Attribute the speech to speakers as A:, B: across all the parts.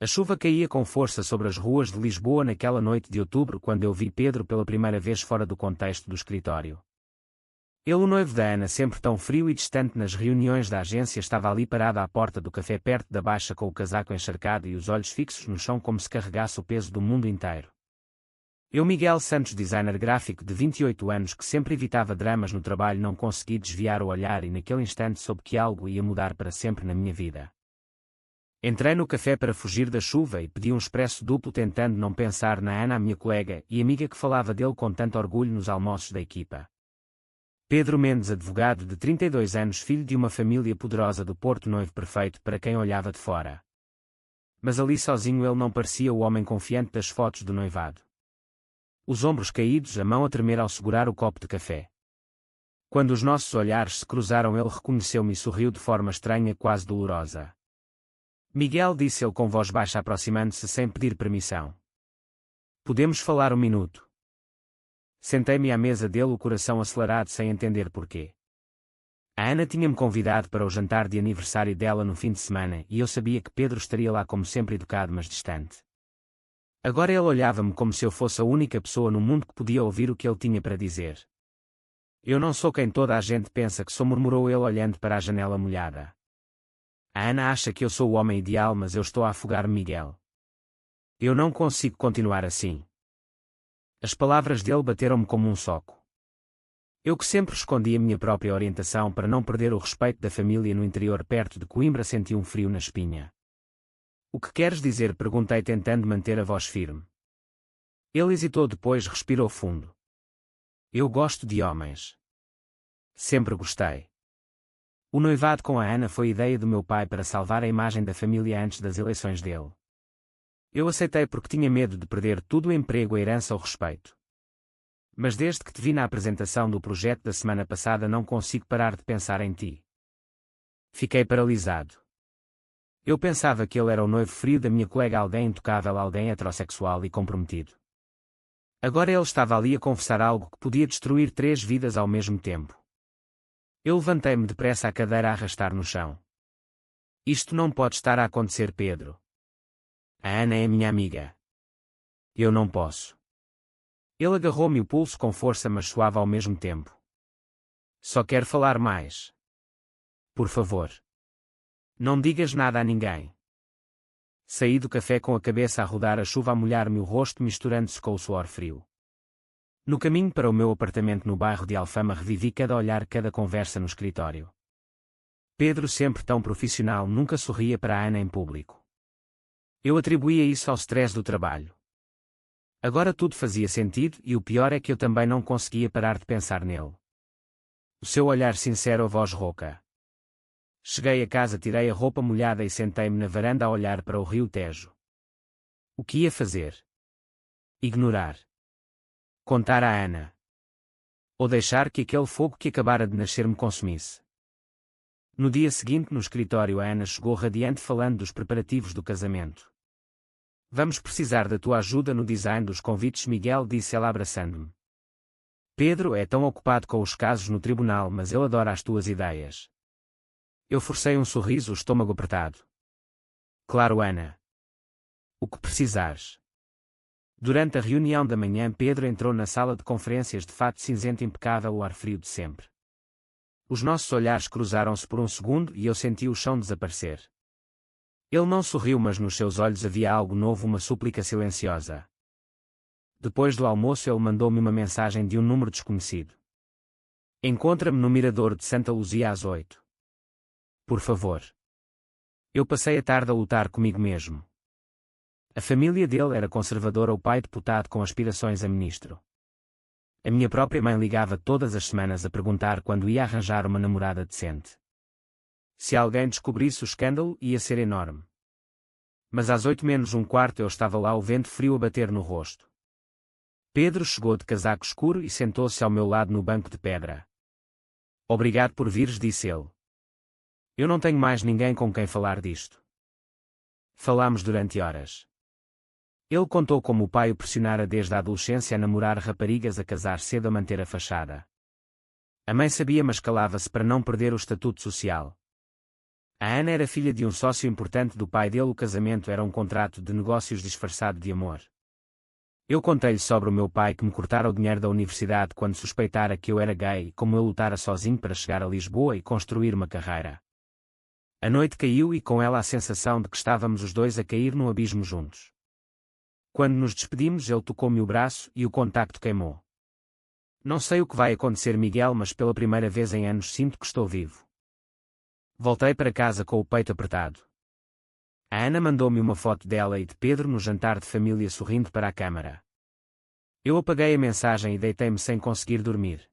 A: A chuva caía com força sobre as ruas de Lisboa naquela noite de outubro quando eu vi Pedro pela primeira vez fora do contexto do escritório. Ele, o noivo da Ana, sempre tão frio e distante nas reuniões da agência, estava ali parado à porta do café perto da baixa com o casaco encharcado e os olhos fixos no chão como se carregasse o peso do mundo inteiro. Eu, Miguel Santos, designer gráfico de 28 anos que sempre evitava dramas no trabalho, não consegui desviar o olhar e naquele instante soube que algo ia mudar para sempre na minha vida. Entrei no café para fugir da chuva e pedi um expresso duplo tentando não pensar na Ana, a minha colega e amiga que falava dele com tanto orgulho nos almoços da equipa. Pedro Mendes, advogado de 32 anos, filho de uma família poderosa do Porto, noivo perfeito para quem olhava de fora. Mas ali sozinho ele não parecia o homem confiante das fotos do noivado. Os ombros caídos, a mão a tremer ao segurar o copo de café. Quando os nossos olhares se cruzaram, ele reconheceu-me e sorriu de forma estranha, quase dolorosa. Miguel, disse ele com voz baixa, aproximando-se sem pedir permissão. Podemos falar um minuto? Sentei-me à mesa dele, o coração acelerado sem entender porquê. A Ana tinha-me convidado para o jantar de aniversário dela no fim de semana e eu sabia que Pedro estaria lá como sempre, educado mas distante. Agora ele olhava-me como se eu fosse a única pessoa no mundo que podia ouvir o que ele tinha para dizer. Eu não sou quem toda a gente pensa que sou, murmurou ele olhando para a janela molhada. A Ana acha que eu sou o homem ideal, mas eu estou a afogar-me, Miguel. Eu não consigo continuar assim. As palavras dele bateram-me como um soco. Eu, que sempre escondi a minha própria orientação para não perder o respeito da família no interior perto de Coimbra, senti um frio na espinha. O que queres dizer? Perguntei, tentando manter a voz firme. Ele hesitou, depois respirou fundo. Eu gosto de homens. Sempre gostei. O noivado com a Ana foi ideia do meu pai para salvar a imagem da família antes das eleições dele. Eu aceitei porque tinha medo de perder tudo: o emprego, a herança, o respeito. Mas desde que te vi na apresentação do projeto da semana passada não consigo parar de pensar em ti. Fiquei paralisado. Eu pensava que ele era o noivo frio da minha colega, alguém intocável, alguém heterossexual e comprometido. Agora ele estava ali a confessar algo que podia destruir 3 vidas ao mesmo tempo. Eu levantei-me depressa, a cadeira a arrastar no chão. Isto não pode estar a acontecer, Pedro. A Ana é minha amiga. Eu não posso. Ele agarrou-me o pulso com força, mas suave ao mesmo tempo. Só quero falar mais. Por favor. Não digas nada a ninguém. Saí do café com a cabeça a rodar, a chuva a molhar-me o rosto, misturando-se com o suor frio. No caminho para o meu apartamento no bairro de Alfama revivi cada olhar, cada conversa no escritório. Pedro, sempre tão profissional, nunca sorria para a Ana em público. Eu atribuía isso ao stress do trabalho. Agora tudo fazia sentido e o pior é que eu também não conseguia parar de pensar nele. O seu olhar sincero, a voz rouca. Cheguei a casa, tirei a roupa molhada e sentei-me na varanda a olhar para o rio Tejo. O que ia fazer? Ignorar? Contar à Ana? Ou deixar que aquele fogo que acabara de nascer me consumisse? No dia seguinte, no escritório, a Ana chegou radiante, falando dos preparativos do casamento. Vamos precisar da tua ajuda no design dos convites, Miguel, disse ela abraçando-me. Pedro é tão ocupado com os casos no tribunal, mas ele adora as tuas ideias. Eu forcei um sorriso, o estômago apertado. Claro, Ana. O que precisares. Durante a reunião da manhã, Pedro entrou na sala de conferências de fato cinzento impecável, o ar frio de sempre. Os nossos olhares cruzaram-se por um segundo e eu senti o chão desaparecer. Ele não sorriu, mas nos seus olhos havia algo novo, uma súplica silenciosa. Depois do almoço ele mandou-me uma mensagem de um número desconhecido. Encontra-me no Mirador de Santa Luzia às 8. Por favor. Eu passei a tarde a lutar comigo mesmo. A família dele era conservadora, o pai deputado com aspirações a ministro. A minha própria mãe ligava todas as semanas a perguntar quando ia arranjar uma namorada decente. Se alguém descobrisse o escândalo, ia ser enorme. Mas às 8 menos um quarto eu estava lá, o vento frio a bater no rosto. Pedro chegou de casaco escuro e sentou-se ao meu lado no banco de pedra. Obrigado por vires, disse ele. Eu não tenho mais ninguém com quem falar disto. Falámos durante horas. Ele contou como o pai o pressionara desde a adolescência a namorar raparigas, a casar cedo, a manter a fachada. A mãe sabia, mas calava-se para não perder o estatuto social. A Ana era filha de um sócio importante do pai dele. O casamento era um contrato de negócios disfarçado de amor. Eu contei-lhe sobre o meu pai que me cortara o dinheiro da universidade quando suspeitara que eu era gay e como eu lutara sozinho para chegar a Lisboa e construir uma carreira. A noite caiu e com ela a sensação de que estávamos os dois a cair num abismo juntos. Quando nos despedimos, ele tocou-me o braço e o contacto queimou. Não sei o que vai acontecer, Miguel, mas pela primeira vez em anos sinto que estou vivo. Voltei para casa com o peito apertado. A Ana mandou-me uma foto dela e de Pedro no jantar de família sorrindo para a câmara. Eu apaguei a mensagem e deitei-me sem conseguir dormir.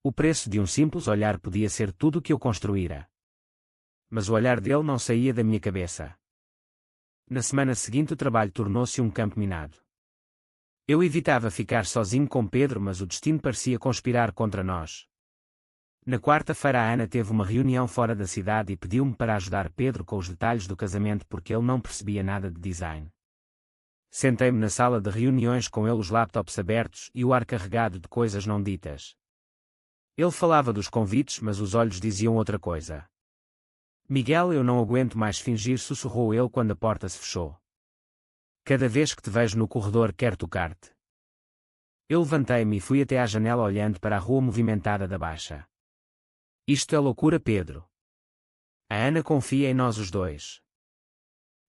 A: O preço de um simples olhar podia ser tudo o que eu construíra. Mas o olhar dele não saía da minha cabeça. Na semana seguinte o trabalho tornou-se um campo minado. Eu evitava ficar sozinho com Pedro, mas o destino parecia conspirar contra nós. Na quarta-feira a Ana teve uma reunião fora da cidade e pediu-me para ajudar Pedro com os detalhes do casamento porque ele não percebia nada de design. Sentei-me na sala de reuniões com ele, os laptops abertos e o ar carregado de coisas não ditas. Ele falava dos convites, mas os olhos diziam outra coisa. Miguel, eu não aguento mais fingir, sussurrou ele quando a porta se fechou. Cada vez que te vejo no corredor quero tocar-te. Eu levantei-me e fui até à janela olhando para a rua movimentada da Baixa. Isto é loucura, Pedro. A Ana confia em nós os dois.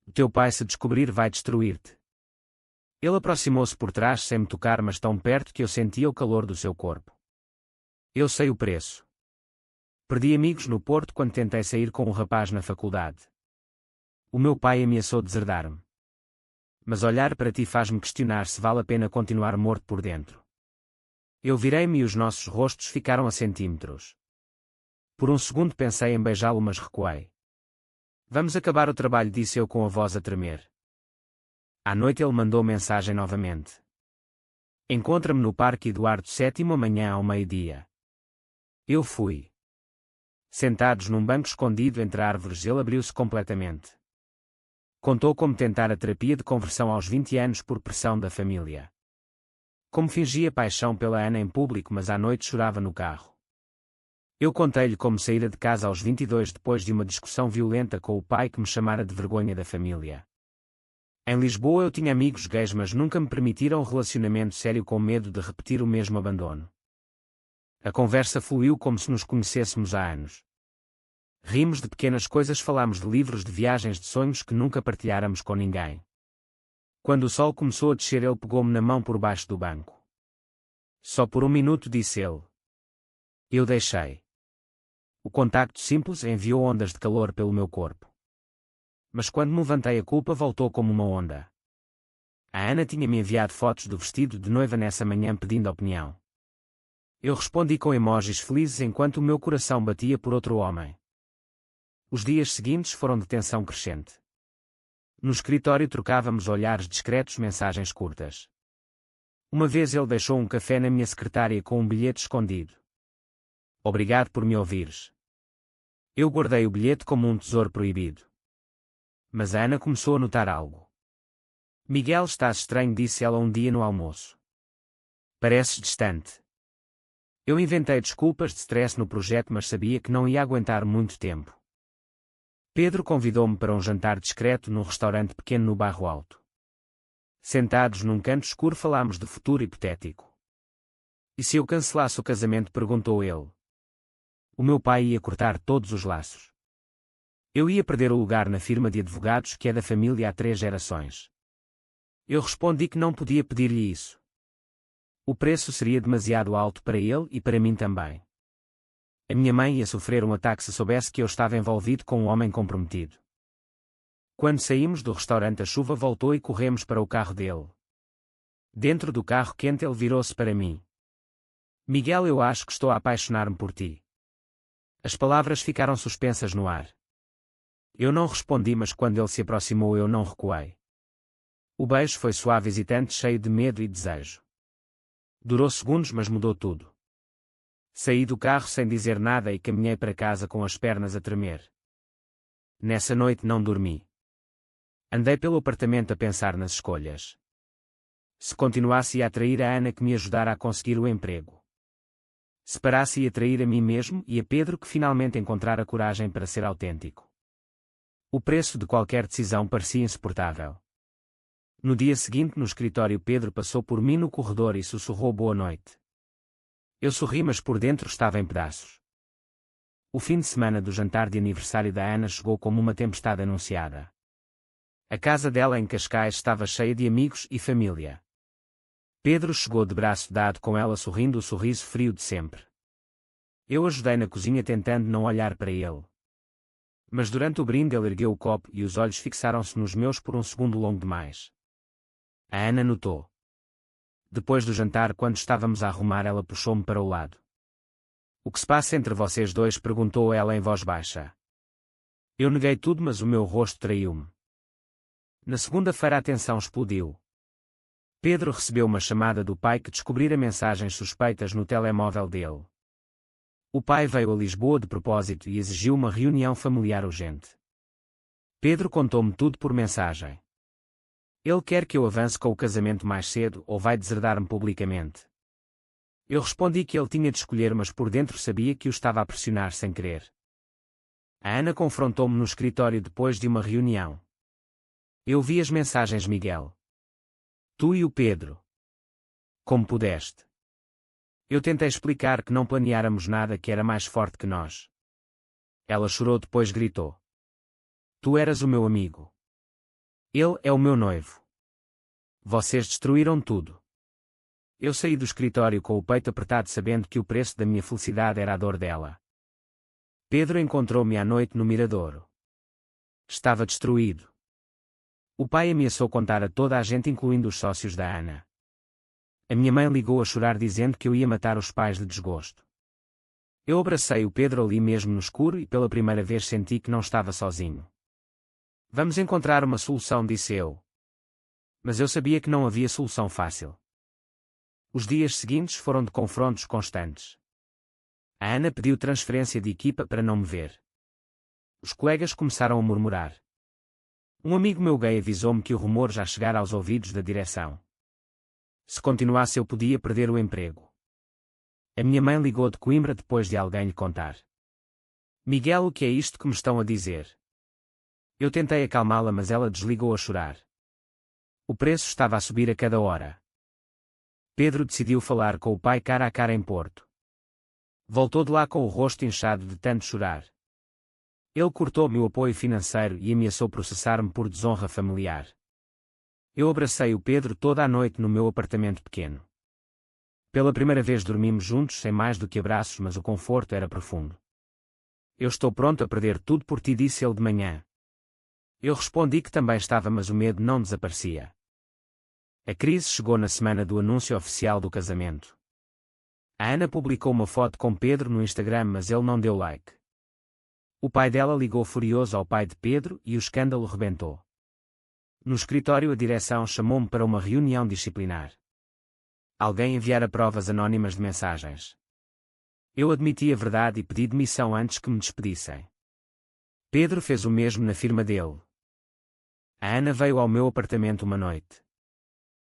A: O teu pai, se descobrir, vai destruir-te. Ele aproximou-se por trás sem me tocar, mas tão perto que eu sentia o calor do seu corpo. Eu sei o preço. Perdi amigos no Porto quando tentei sair com um rapaz na faculdade. O meu pai ameaçou deserdar-me. Mas olhar para ti faz-me questionar se vale a pena continuar morto por dentro. Eu virei-me e os nossos rostos ficaram a centímetros. Por um segundo pensei em beijá-lo, mas recuei. Vamos acabar o trabalho, disse eu com a voz a tremer. À noite ele mandou mensagem novamente. Encontra-me no Parque Eduardo VII amanhã ao meio-dia. Eu fui. Sentados num banco escondido entre árvores, ele abriu-se completamente. Contou como tentar a terapia de conversão aos 20 anos por pressão da família. Como fingia paixão pela Ana em público, mas à noite chorava no carro. Eu contei-lhe como saíra de casa aos 22 depois de uma discussão violenta com o pai que me chamara de vergonha da família. Em Lisboa eu tinha amigos gays, mas nunca me permitiram um relacionamento sério com medo de repetir o mesmo abandono. A conversa fluiu como se nos conhecêssemos há anos. Rimos de pequenas coisas, falámos de livros, de viagens, de sonhos que nunca partilháramos com ninguém. Quando o sol começou a descer, ele pegou-me na mão por baixo do banco. Só por um minuto, disse ele. Eu deixei. O contacto simples enviou ondas de calor pelo meu corpo. Mas quando me levantei, a culpa voltou como uma onda. A Ana tinha-me enviado fotos do vestido de noiva nessa manhã pedindo opinião. Eu respondi com emojis felizes enquanto o meu coração batia por outro homem. Os dias seguintes foram de tensão crescente. No escritório trocávamos olhares discretos, mensagens curtas. Uma vez ele deixou um café na minha secretária com um bilhete escondido. Obrigado por me ouvires. Eu guardei o bilhete como um tesouro proibido. Mas a Ana começou a notar algo. Miguel, estás estranho, disse ela um dia no almoço. Pareces distante. Eu inventei desculpas de stress no projeto, mas sabia que não ia aguentar muito tempo. Pedro convidou-me para um jantar discreto num restaurante pequeno no Bairro Alto. Sentados num canto escuro falámos de futuro hipotético. E se eu cancelasse o casamento, perguntou ele. O meu pai ia cortar todos os laços. Eu ia perder o lugar na firma de advogados que é da família há 3 gerações. Eu respondi que não podia pedir-lhe isso. O preço seria demasiado alto para ele e para mim também. A minha mãe ia sofrer um ataque se soubesse que eu estava envolvido com um homem comprometido. Quando saímos do restaurante, a chuva voltou e corremos para o carro dele. Dentro do carro quente, ele virou-se para mim. Miguel, eu acho que estou a apaixonar-me por ti. As palavras ficaram suspensas no ar. Eu não respondi, mas quando ele se aproximou eu não recuei. O beijo foi suave, hesitante, cheio de medo e desejo. Durou segundos, mas mudou tudo. Saí do carro sem dizer nada e caminhei para casa com as pernas a tremer. Nessa noite não dormi. Andei pelo apartamento a pensar nas escolhas. Se continuasse, ia atrair a Ana, que me ajudara a conseguir o emprego. Se parasse, ia trair a mim mesmo e a Pedro, que finalmente encontrara coragem para ser autêntico. O preço de qualquer decisão parecia insuportável. No dia seguinte no escritório Pedro passou por mim no corredor e sussurrou boa noite. Eu sorri mas por dentro estava em pedaços. O fim de semana do jantar de aniversário da Ana chegou como uma tempestade anunciada. A casa dela em Cascais estava cheia de amigos e família. Pedro chegou de braço dado com ela sorrindo o sorriso frio de sempre. Eu ajudei na cozinha tentando não olhar para ele. Mas durante o brinde ele ergueu o copo e os olhos fixaram-se nos meus por um segundo longo demais. A Ana notou. Depois do jantar, quando estávamos a arrumar, ela puxou-me para o lado. O que se passa entre vocês dois? Perguntou ela em voz baixa. Eu neguei tudo, mas o meu rosto traiu-me. Na segunda-feira a tensão explodiu. Pedro recebeu uma chamada do pai que descobrira mensagens suspeitas no telemóvel dele. O pai veio a Lisboa de propósito e exigiu uma reunião familiar urgente. Pedro contou-me tudo por mensagem. Ele quer que eu avance com o casamento mais cedo ou vai deserdar-me publicamente. Eu respondi que ele tinha de escolher, mas por dentro sabia que o estava a pressionar sem querer. A Ana confrontou-me no escritório depois de uma reunião. Eu vi as mensagens, Miguel. Tu e o Pedro. Como pudeste? Eu tentei explicar que não planeáramos nada, que era mais forte que nós. Ela chorou, depois gritou. Tu eras o meu amigo. Ele é o meu noivo. Vocês destruíram tudo. Eu saí do escritório com o peito apertado, sabendo que o preço da minha felicidade era a dor dela. Pedro encontrou-me à noite no Miradouro. Estava destruído. O pai ameaçou contar a toda a gente, incluindo os sócios da Ana. A minha mãe ligou a chorar dizendo que eu ia matar os pais de desgosto. Eu abracei o Pedro ali mesmo no escuro e pela primeira vez senti que não estava sozinho. Vamos encontrar uma solução, disse eu. Mas eu sabia que não havia solução fácil. Os dias seguintes foram de confrontos constantes. A Ana pediu transferência de equipa para não me ver. Os colegas começaram a murmurar. Um amigo meu gay avisou-me que o rumor já chegara aos ouvidos da direção. Se continuasse eu podia perder o emprego. A minha mãe ligou de Coimbra depois de alguém lhe contar. Miguel, o que é isto que me estão a dizer? Eu tentei acalmá-la, mas ela desligou a chorar. O preço estava a subir a cada hora. Pedro decidiu falar com o pai cara a cara em Porto. Voltou de lá com o rosto inchado de tanto chorar. Ele cortou-me o apoio financeiro e ameaçou processar-me por desonra familiar. Eu abracei o Pedro toda a noite no meu apartamento pequeno. Pela primeira vez dormimos juntos sem mais do que abraços, mas o conforto era profundo. Eu estou pronto a perder tudo por ti, disse ele de manhã. Eu respondi que também estava, mas o medo não desaparecia. A crise chegou na semana do anúncio oficial do casamento. A Ana publicou uma foto com Pedro no Instagram, mas ele não deu like. O pai dela ligou furioso ao pai de Pedro e o escândalo rebentou. No escritório a direção chamou-me para uma reunião disciplinar. Alguém enviara provas anónimas de mensagens. Eu admiti a verdade e pedi demissão antes que me despedissem. Pedro fez o mesmo na firma dele. A Ana veio ao meu apartamento uma noite.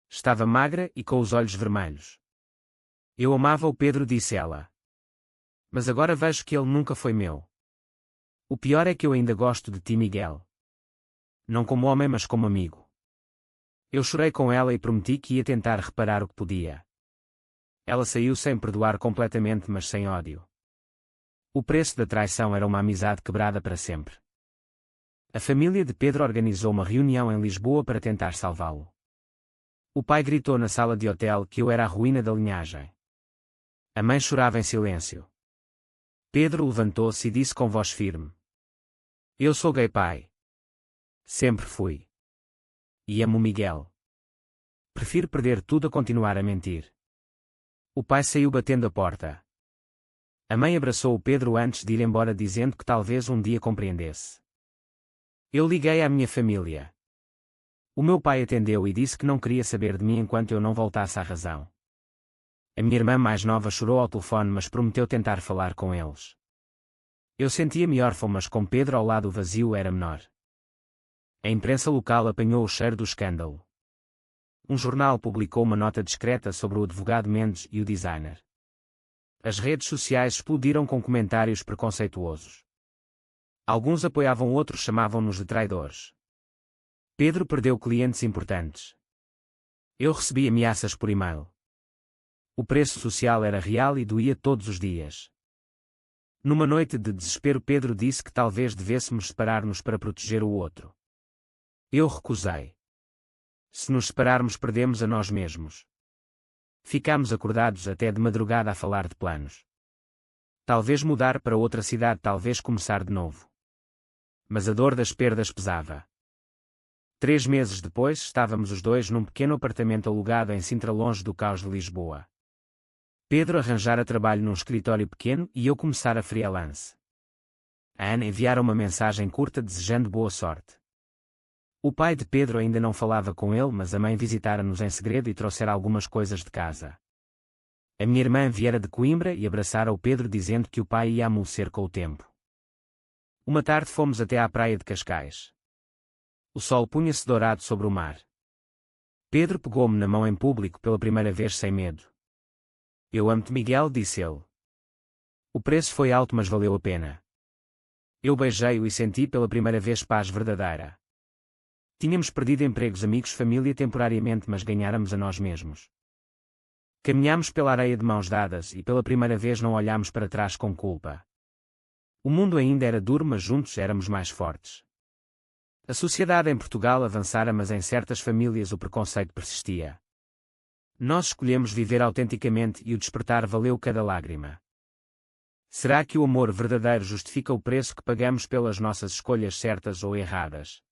A: Estava magra e com os olhos vermelhos. Eu amava o Pedro, disse ela. Mas agora vejo que ele nunca foi meu. O pior é que eu ainda gosto de ti, Miguel. Não como homem, mas como amigo. Eu chorei com ela e prometi que ia tentar reparar o que podia. Ela saiu sem perdoar completamente, mas sem ódio. O preço da traição era uma amizade quebrada para sempre. A família de Pedro organizou uma reunião em Lisboa para tentar salvá-lo. O pai gritou na sala de hotel que eu era a ruína da linhagem. A mãe chorava em silêncio. Pedro levantou-se e disse com voz firme: Eu sou gay, pai. Sempre fui. E amo Miguel. Prefiro perder tudo a continuar a mentir. O pai saiu batendo a porta. A mãe abraçou o Pedro antes de ir embora, dizendo que talvez um dia compreendesse. Eu liguei à minha família. O meu pai atendeu e disse que não queria saber de mim enquanto eu não voltasse à razão. A minha irmã mais nova chorou ao telefone, mas prometeu tentar falar com eles. Eu sentia-me órfão, mas com Pedro ao lado o vazio era menor. A imprensa local apanhou o cheiro do escândalo. Um jornal publicou uma nota discreta sobre o advogado Mendes e o designer. As redes sociais explodiram com comentários preconceituosos. Alguns apoiavam outros, chamavam-nos de traidores. Pedro perdeu clientes importantes. Eu recebi ameaças por e-mail. O preço social era real e doía todos os dias. Numa noite de desespero, Pedro disse que talvez devêssemos separar-nos para proteger o outro. Eu recusei. Se nos separarmos, perdemos a nós mesmos. Ficámos acordados até de madrugada a falar de planos. Talvez mudar para outra cidade, talvez começar de novo. Mas a dor das perdas pesava. 3 meses depois, estávamos os dois num pequeno apartamento alugado em Sintra, longe do caos de Lisboa. Pedro arranjara trabalho num escritório pequeno e eu começara freelance. A Ana enviara uma mensagem curta desejando boa sorte. O pai de Pedro ainda não falava com ele, mas a mãe visitara-nos em segredo e trouxera algumas coisas de casa. A minha irmã viera de Coimbra e abraçara o Pedro, dizendo que o pai ia amolecer com o tempo. Uma tarde fomos até à praia de Cascais. O sol punha-se dourado sobre o mar. Pedro pegou-me na mão em público pela primeira vez sem medo. Eu amo-te, Miguel, disse ele. O preço foi alto, mas valeu a pena. Eu beijei-o e senti pela primeira vez paz verdadeira. Tínhamos perdido empregos, amigos, família temporariamente, mas ganháramos a nós mesmos. Caminhámos pela areia de mãos dadas e pela primeira vez não olhámos para trás com culpa. O mundo ainda era duro, mas juntos éramos mais fortes. A sociedade em Portugal avançara, mas em certas famílias o preconceito persistia. Nós escolhemos viver autenticamente e o despertar valeu cada lágrima. Será que o amor verdadeiro justifica o preço que pagamos pelas nossas escolhas certas ou erradas?